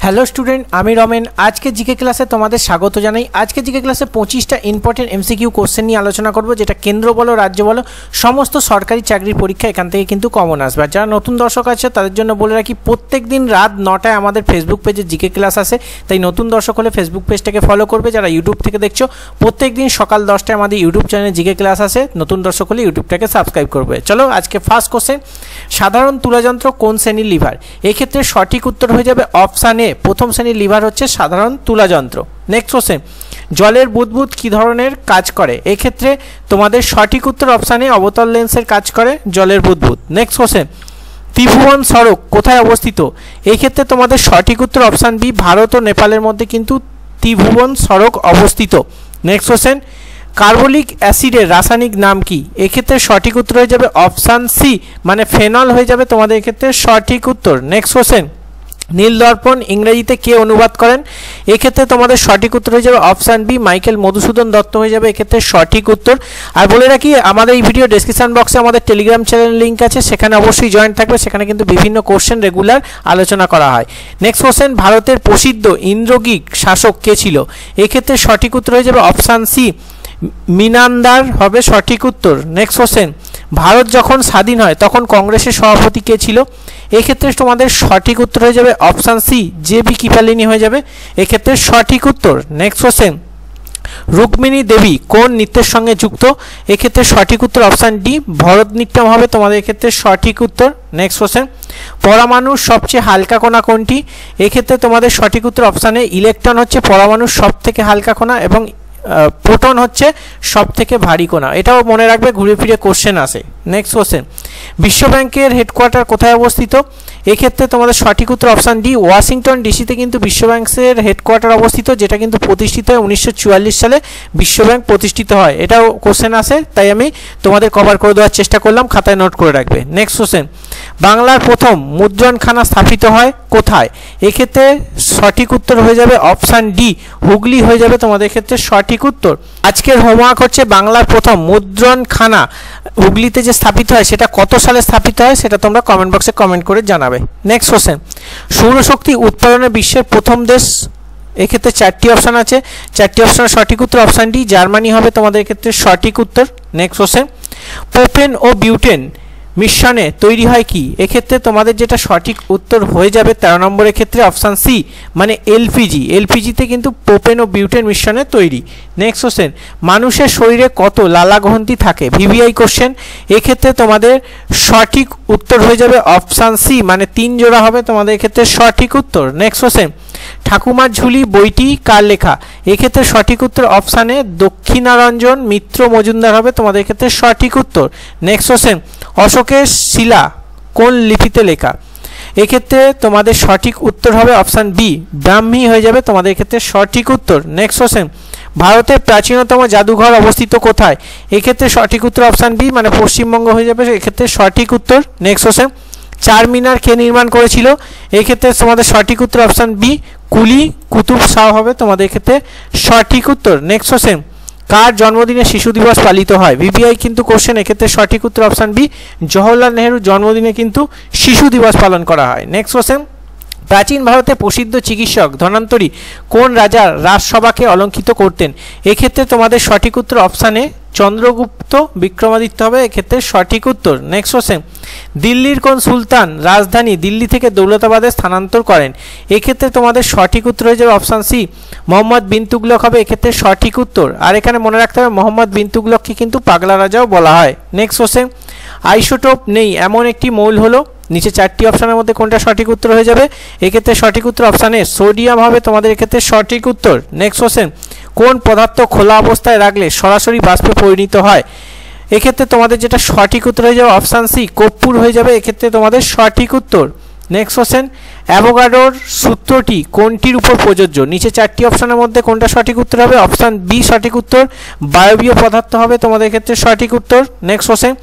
Hello student आमी रमेन आज के जीके क्लासे तुम्हारे स्वागत जानाई। आज के जीके क्लासे 25टा इम्पोर्टेंट एमसीकिউ कोश्चेन निয়ে आलोचना करब जेटा केंद्र बोलो राज्य बोलो समस्त सरकारी चाकरिर परीक्षा एखान थेके किन्तु कमन आसबे। जारा नतून दर्शक आछे तादेर जोन्नो बोले राखी प्रत्येक दिन रात 9टाय आमादेर फेसबुक पेजे जीके क्लास आसे, ताई नतून दर्शक होले फेसबुक पेजटाके फलो करबे। जारा यूट्यूब थेके देखछो प्रत्येक दिन सकाल 10टाय आमादेर यूट्यूब चैनेले जीके क्लास आसे, नतून दर्शक होले यूट्यूबटाके सबस्क्राइब करबे। चलो आज के फार्स्ट कोश्चेन, साधारण तुलायंत्र कोन श्रेणीर लिभार? एई क्षेत्रे सठिक उत्तर हये जाबे अपशन ए, प्रथम श्रेणीर लिभार হচ্ছে সাধারণ তুলাযন্ত্র। নেক্সট কোশ্চেন, জলের বুদবুদ কি ধরনের কাজ করে? এই ক্ষেত্রে তোমাদের সঠিক উত্তর অপশন এ, অবতল লেন্সের কাজ করে জলের বুদবুদ। নেক্সট কোশ্চেন, ত্রিভুবন সড়ক কোথায় অবস্থিত? এই ক্ষেত্রে তোমাদের সঠিক উত্তর অপশন বি, ভারত ও নেপালের মধ্যে কিন্তু ত্রিভুবন সড়ক অবস্থিত। নেক্সট কোশ্চেন, কার্বলিক অ্যাসিডের রাসায়নিক নাম কি? এই ক্ষেত্রে সঠিক উত্তর হয়ে যাবে অপশন সি, মানে ফেনল হয়ে যাবে তোমাদের ক্ষেত্রে সঠিক উত্তর। নেক্সট কোশ্চেন, নীল দর্পণ ইংরেজিতে কে অনুবাদ করেন? এক্ষেত্রে তোমাদের সঠিক উত্তর হয়ে যাবে option B, Michael Madhusudan Dutta হয়ে যাবে এক্ষেত্রে সঠিক উত্তর। আর বলে রাখি আমাদের এই ভিডিও ডেসক্রিপশন বক্সে আমাদের টেলিগ্রাম চ্যানেল লিঙ্ক আছে, সেখানে অবশ্যই জয়েন থাকবে, সেখানে কিন্তু বিভিন্ন কোশ্চেন রেগুলার আলোচনা করা হয়। নেক্সট কোশ্চেন, ভারতের প্রসিদ্ধ ইন্দ্রগিক শাসক কে ছিল? এক্ষেত্রে সঠিক উত্তর হয়ে যাবে অপশন সি, মিনান্দার হবে সঠিক উত্তর। নেক্সট কোশ্চেন, ভারত যখন স্বাধীন হয় তখন কংগ্রেসের সভাপতি কে ছিল? এক্ষেত্রে তোমাদের সঠিক উত্তর হয়ে যাবে অপশন সি, জে.বি. কৃপালিনী হয়ে যাবে এক্ষেত্রে সঠিক উত্তর। নেক্সট কোশ্চেন, রুক্মিণী দেবী কোন নৃত্যের সঙ্গে যুক্ত? এক্ষেত্রে সঠিক উত্তর অপশন ডি, ভরতনাট্যম হবে তোমাদের ক্ষেত্রে সঠিক উত্তর। নেক্সট কোশ্চেন, পরমাণুর সবচেয়ে হালকা কণা কোনটি? এক্ষেত্রে তোমাদের সঠিক উত্তর অপশন এ, ইলেকট্রন হচ্ছে পরমাণুর সবথেকে হালকা কণা এবং প্রোটন হচ্ছে সবথেকে ভারী কণা। এটাও মনে রাখবে, ঘুরে ফিরে কোশ্চেন আসে। নেক্সট কোশ্চেন, বিশ্বব্যাংকের হেডকোয়ার্টার কোথায় অবস্থিত? এক্ষেত্রে তোমাদের সঠিক উত্তর অপশন ডি, ওয়াশিংটন ডিসিতে কিন্তু বিশ্বব্যাংকের হেডকোয়ার্টার অবস্থিত, যেটা কিন্তু প্রতিষ্ঠিত হয় 1944 সালে বিশ্বব্যাংক প্রতিষ্ঠিত হয়। এটাও কোশ্চেন আসে, তাই আমি তোমাদের কভার করে দেওয়ার চেষ্টা করলাম, খাতায় নোট করে রাখবে। নেক্সট কোশ্চেন, বাংলার প্রথম মুদ্রণখানা স্থাপিত হয় কোথায়? এক্ষেত্রে সঠিক উত্তর হয়ে যাবে অপশন ডি, হুগলি হয়ে যাবে তোমাদের ক্ষেত্রে সঠিক উত্তর। আজকের হোমওয়ার্ক হচ্ছে বাংলার প্রথম মুদ্রণখানা হুগলিতে যে স্থাপিত হয় সেটা কত সালে স্থাপিত হয় সেটা তোমরা কমেন্ট বক্সে কমেন্ট করে জানাবে। নেক্সট কোশ্চেন, সৌরশক্তি উৎপাদনে বিশ্বের প্রথম দেশ? এক্ষেত্রে চারটি অপশন আছে, চারটি অপশনের সঠিক উত্তর অপশন ডি, জার্মানি হবে তোমাদের ক্ষেত্রে সঠিক উত্তর। নেক্সট কোশ্চেন, প্রোপেন ও বিউটেন মিশ্রণে তৈরি হয় কি? এক্ষেত্রে তোমাদের যেটা সঠিক উত্তর হয়ে যাবে 13 নম্বরের ক্ষেত্রে অপশান সি, মানে এলপিজি। এলপিজিতে কিন্তু প্রোপেন ও বিউটেন মিশ্রণে তৈরি। নেক্সট কোশ্চেন, মানুষের শরীরে কত লালা গ্রন্থি থাকে? VVI question. এক্ষেত্রে তোমাদের সঠিক উত্তর হয়ে যাবে অপশান সি, মানে 3 জোড়া হবে তোমাদের ক্ষেত্রে সঠিক উত্তর। নেক্সট কোশ্চেন, ঠাকুমার ঝুলি বইটি কার লেখা? এক্ষেত্রে সঠিক উত্তর অপশানে দক্ষিণারঞ্জন মিত্র মজুমদার হবে তোমাদের ক্ষেত্রে সঠিক উত্তর। নেক্সট কোশ্চেন, অশোকের শিলা কোন লিপিতে লেখা? এক্ষেত্রে তোমাদের সঠিক উত্তর হবে অপশান বি, ব্রাহ্মী হয়ে যাবে তোমাদের ক্ষেত্রে সঠিক উত্তর। নেক্সট কোশ্চেন, ভারতের প্রাচীনতম জাদুঘর অবস্থিত কোথায়? এক্ষেত্রে সঠিক উত্তর অপশান বি, মানে পশ্চিমবঙ্গ হয়ে যাবে এক্ষেত্রে সঠিক উত্তর। নেক্সট কোশ্চেন, চারমিনার কে নির্মাণ করেছিল? এক্ষেত্রে তোমাদের সঠিক উত্তর অপশান বি, কুলি কুতুব শাহ হবে তোমাদের ক্ষেত্রে সঠিক উত্তর। নেক্সট কোশ্চেন, কার জন্মদিনে শিশু দিবস পালিত হয়? ভিভিআই কিন্তু কোশ্চেন, এক্ষেত্রে সঠিক উত্তর অপশান বি, জওহরলাল নেহরুর জন্মদিনে কিন্তু শিশু দিবস পালন করা হয়। নেক্সট কোশ্চেন, প্রাচীন ভারতে প্রসিদ্ধ চিকিৎসক ধন্বন্তরী কোন রাজার রাজসভাকে অলঙ্কৃত করতেন? এক্ষেত্রে তোমাদের সঠিক উত্তর অপশানে চন্দ্রগুপ্ত বিক্রমাদিত্য হবে এক্ষেত্রে সঠিক উত্তর। নেক্সট কোশ্চেন, দিল্লির কোন সুলতান রাজধানী দিল্লি থেকে দৌলতাবাদে স্থানান্তর করেন? এক্ষেত্রে তোমাদের সঠিক উত্তর হয়ে যাবে অপশান সি, মোহাম্মদ বিন তুগলক হবে এক্ষেত্রে সঠিক উত্তর। আর এখানে মনে রাখতে হবে মোহাম্মদ বিন তুগলককে কিন্তু পাগলা রাজাও বলা হয়। নেক্সট কোশ্চেন, আইসোটোপ নেই এমন একটি মৌল হলো? নিচে চারটি অপশনের মধ্যে কোনটা সঠিক উত্তর হয়ে যাবে? এক্ষেত্রে সঠিক উত্তর অপশান এ, সোডিয়াম হবে তোমাদের এক্ষেত্রে সঠিক উত্তর। নেক্সট কোশ্চেন, কোন পদার্থ খোলা অবস্থায় রাখলে সরাসরি বাষ্পে পরিণত হয়? এক্ষেত্রে তোমাদের যেটা সঠিক উত্তর হয়ে যাবে অপশান সি, কর্পূর হয়ে যাবে এক্ষেত্রে তোমাদের সঠিক উত্তর। নেক্সট কোশ্চেন, অ্যাভোগাড্রোর সূত্রটি কোনটির উপর প্রযোজ্য? নিচে চারটি অপশনের মধ্যে কোনটা সঠিক উত্তর হবে? অপশান বি সঠিক উত্তর, বায়বীয় পদার্থ হবে তোমাদের ক্ষেত্রে সঠিক উত্তর। নেক্সট কোশ্চেন,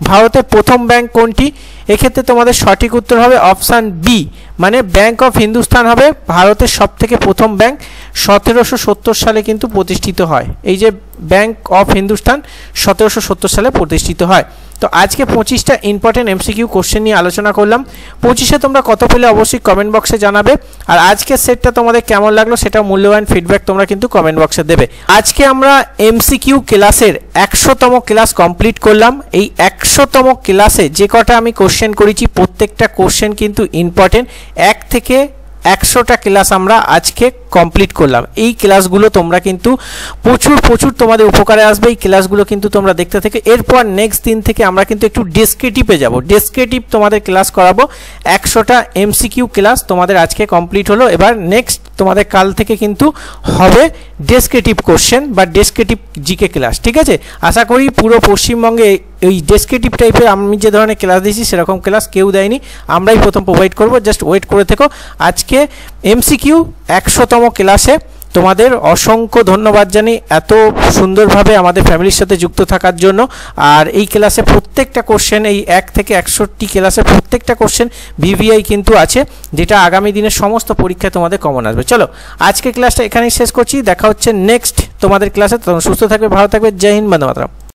ভারতের প্রথম ব্যাংক কোনটি? এক্ষেত্রে তোমাদের সঠিক উত্তর হবে অপশান বি, মানে ব্যাংক অফ হিন্দুস্তান হবে ভারতের সবথেকে প্রথম ব্যাংক, 1770 সালে কিন্তু প্রতিষ্ঠিত হয়। এই যে ব্যাংক অফ হিন্দুস্তান 1770 সালে প্রতিষ্ঠিত হয়। তো আজকে 25টা ইম্পর্টেন্ট এমসিকিউ কোশ্চেন নিয়ে আলোচনা করলাম। 25-এ তোমরা কত পেলে অবশ্যই কমেন্ট বক্সে জানাবে। আর আজকের সেটটা তোমাদের কেমন লাগলো সেটা মূল্যবান ফিডব্যাক তোমরা কিন্তু কমেন্ট বক্সে দেবে। আজকে আমরা এমসিকিউ ক্লাসের 100তম ক্লাস কমপ্লিট করলাম। এই 100তম ক্লাসে যে কটা আমি কোশ্চেন করেছি প্রত্যেকটা কোশ্চেন কিন্তু ইম্পর্টেন্ট। 1 থেকে 100টা ক্লাস আমরা আজকে কমপ্লিট করলাম। এই ক্লাসগুলো তোমরা কিন্তু প্রচুর তোমাদের উপকারে আসবে। এই ক্লাসগুলো কিন্তু তোমরা দেখতে থেকে এরপর নেক্সট দিন থেকে আমরা কিন্তু একটু ডেসক্রিপটিভে যাব। ডেসক্রিপটিভ তোমাদের ক্লাস করাবো। 100টা এমসিকিউ ক্লাস তোমাদের আজকে কমপ্লিট হলো। এবার নেক্সট তোমাদের কাল থেকে কিন্তু হবে ডেসক্রিপটিভ কোশ্চেন বা ডেসক্রিপটিভ জিকে ক্লাস, ঠিক আছে? আশা করি পুরো পশ্চিমবঙ্গে এই ডেসক্রিপটিভ টাইপের আমি যে ধরনের ক্লাস দিয়েছি সেরকম ক্লাস কেউ দেয়নি, আমরাই প্রথম প্রোভাইড করব। জাস্ট ওয়েট করে থেকো। আজকে এমসিকিউ 100তম ক্লাসে তোমাদের অসংখ্য ধন্যবাদ জানি এত সুন্দরভাবে আমাদের ফ্যামিলির সাথে যুক্ত থাকার জন্য। আর এই ক্লাসে প্রত্যেকটা কোশ্চেন, এই 1 থেকে 100টি ক্লাসে প্রত্যেকটা কোশ্চেন ভিভিআই কিন্তু আছে, যেটা আগামী দিনের সমস্ত পরীক্ষায় তোমাদের কমন আসবে। চলো আজকে ক্লাসটা এখানেই শেষ করছি। দেখা হচ্ছে নেক্সট তোমাদের ক্লাসে। তখন সুস্থ থাকবে, ভালো থাকবে। জয় হিন্দ, বন্দে মাতরম।